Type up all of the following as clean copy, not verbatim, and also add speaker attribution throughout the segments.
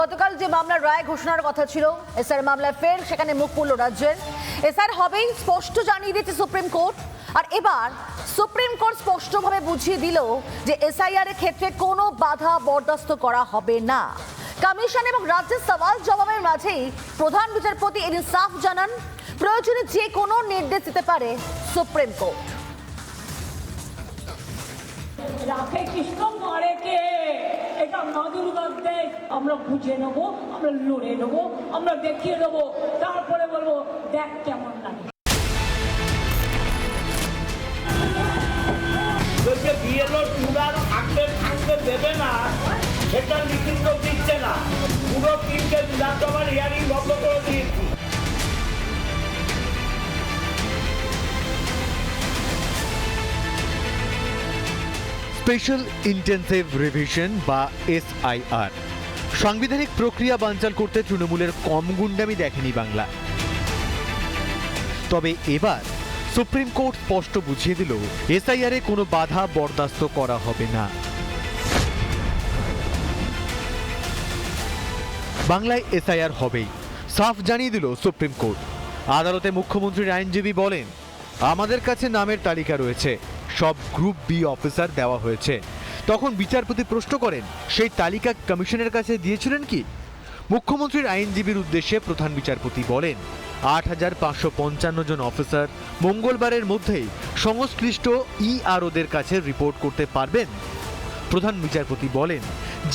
Speaker 1: গতকাল যে মামলার রায় ঘোষণার কথা ছিল এসআর মামলায় ফের সেখানে মুখ পুরল রাজ্যের। এসআর হবেই স্পষ্ট জানিয়ে দিয়েছে সুপ্রিম কোর্ট। আর এবার সুপ্রিম কোর্ট স্পষ্টভাবে বুঝিয়ে দিল যে এসআইআর এর ক্ষেত্রে কোনো বাধা বরদাস্ত করা হবে না। কমিশন এবং রাজ্যের সওয়াল জবাবের মাঝেই প্রধান বিচারপতি এদিন সাফ জানান, প্রয়োজনে যে কোনো নির্দেশ দিতে পারে সুপ্রিম কোর্ট।
Speaker 2: রাখে কৃষ্ণ মারে কে, এটা মা দুর্গার দেশ। আমরা বুঝে নেবো, আমরা লড়ে নেবো, আমরা দেখিয়ে দেবো, তারপরে বলবো দেখ কেমন লাগে।
Speaker 3: বিএলও টুলার থাকতে দেবে না, সেটা লিখিত দিচ্ছে না। পুরো 3টে বিধানসভার হিয়ারিং বন্ধ করে দিয়েছি।
Speaker 4: স্পেশাল ইন্টেন্সিভ রিভিশন বা এসআইআর সাংবিধানিক প্রক্রিয়া বানচাল করতে তৃণমূলের কম গুন্ডামি দেখেনি বাংলা। তবে এবার সুপ্রিম কোর্ট স্পষ্ট বুঝিয়ে দিল এসআইআর এ কোনো বাধা বরদাস্ত করা হবে না। বাংলায় এসআইআর হবেই, সাফ জানিয়ে দিল সুপ্রিম কোর্ট। আদালতে মুখ্যমন্ত্রীর আইনজীবী বলেন, আমাদের কাছে নামের তালিকা রয়েছে, সব গ্রুপ বি অফিসার দেওয়া হয়েছে। তখন বিচারপতি প্রশ্ন করেন, সেই তালিকা কমিশনের কাছে দিয়েছিলেন কি? মুখ্যমন্ত্রীর আইনজীবীর উদ্দেশ্যে প্রধান বিচারপতি বলেন, ৮৫৫৫ জন অফিসার মঙ্গলবারের মধ্যেই সংশ্লিষ্ট ইআরওদের কাছে রিপোর্ট করতে পারবেন। প্রধান বিচারপতি বলেন,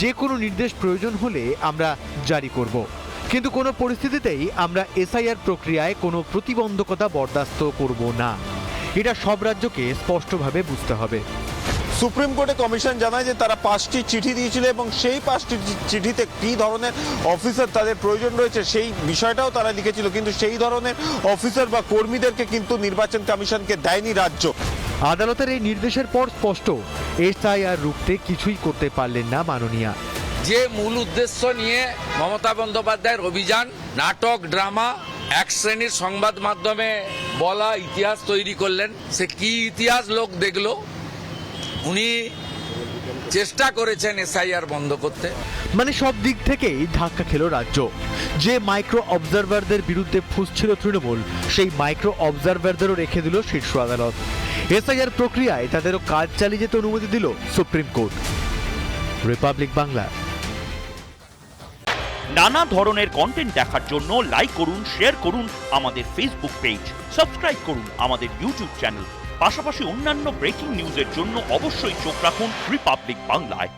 Speaker 4: যে কোনো নির্দেশ প্রয়োজন হলে আমরা জারি করব, কিন্তু কোনো পরিস্থিতিতেই আমরা এসআইআর প্রক্রিয়ায় কোনো প্রতিবন্ধকতা বরদাস্ত করব না। এটা সব রাজ্যকে স্পষ্টভাবে বুঝতে হবে।
Speaker 5: সুপ্রিম কোর্টে কমিশন জানায় যে তারা 5টি চিঠি দিয়েছিল এবং সেই 5টি চিঠিতে কী ধরনের অফিসার তাদের প্রয়োজন রয়েছে সেই বিষয়টাও তারা লিখেছিল, কিন্তু সেই ধরনের অফিসার বা কর্মীদেরকে কিন্তু নির্বাচন কমিশনকে দেয়নি রাজ্য।
Speaker 4: আদালতের এই নির্দেশের পর স্পষ্ট, এসআইআর রুখতে কিছুই করতে পারলেন না মাননীয়া।
Speaker 6: যে মূল উদ্দেশ্য নিয়ে মমতা বন্দ্যোপাধ্যায়ের অভিযান, নাটক, ড্রামা, এক শ্রেণীর সংবাদ মাধ্যমে বলা ইতিহাস তৈরি করলেন, সে কি ইতিহাস লোক দেখলো। উনি চেষ্টা করেছেন এসআইআর বন্ধ করতে।
Speaker 4: মানে সব দিক থেকেই ধাক্কা খেল রাজ্য। যে মাইক্রো অবজারভারদের বিরুদ্ধে ফুঁসছিল তৃণমূল, সেই মাইক্রো অবজারভারদেরও রেখে দিল শীর্ষ আদালত। এসআইআর প্রক্রিয়ায় তাদেরও কাজ চালিয়ে যেতে অনুমতি দিল সুপ্রিম কোর্ট। রিপাবলিক বাংলা।
Speaker 7: নানা ধরনের কন্টেন্ট দেখার জন্য লাইক করুন, শেয়ার করুন আমাদের ফেসবুক পেজ, সাবস্ক্রাইব করুন আমাদের ইউটিউব চ্যানেল। পাশাপাশি অন্যান্য ব্রেকিং নিউজের জন্য অবশ্যই চোখ রাখুন রিপাবলিক বাংলায়।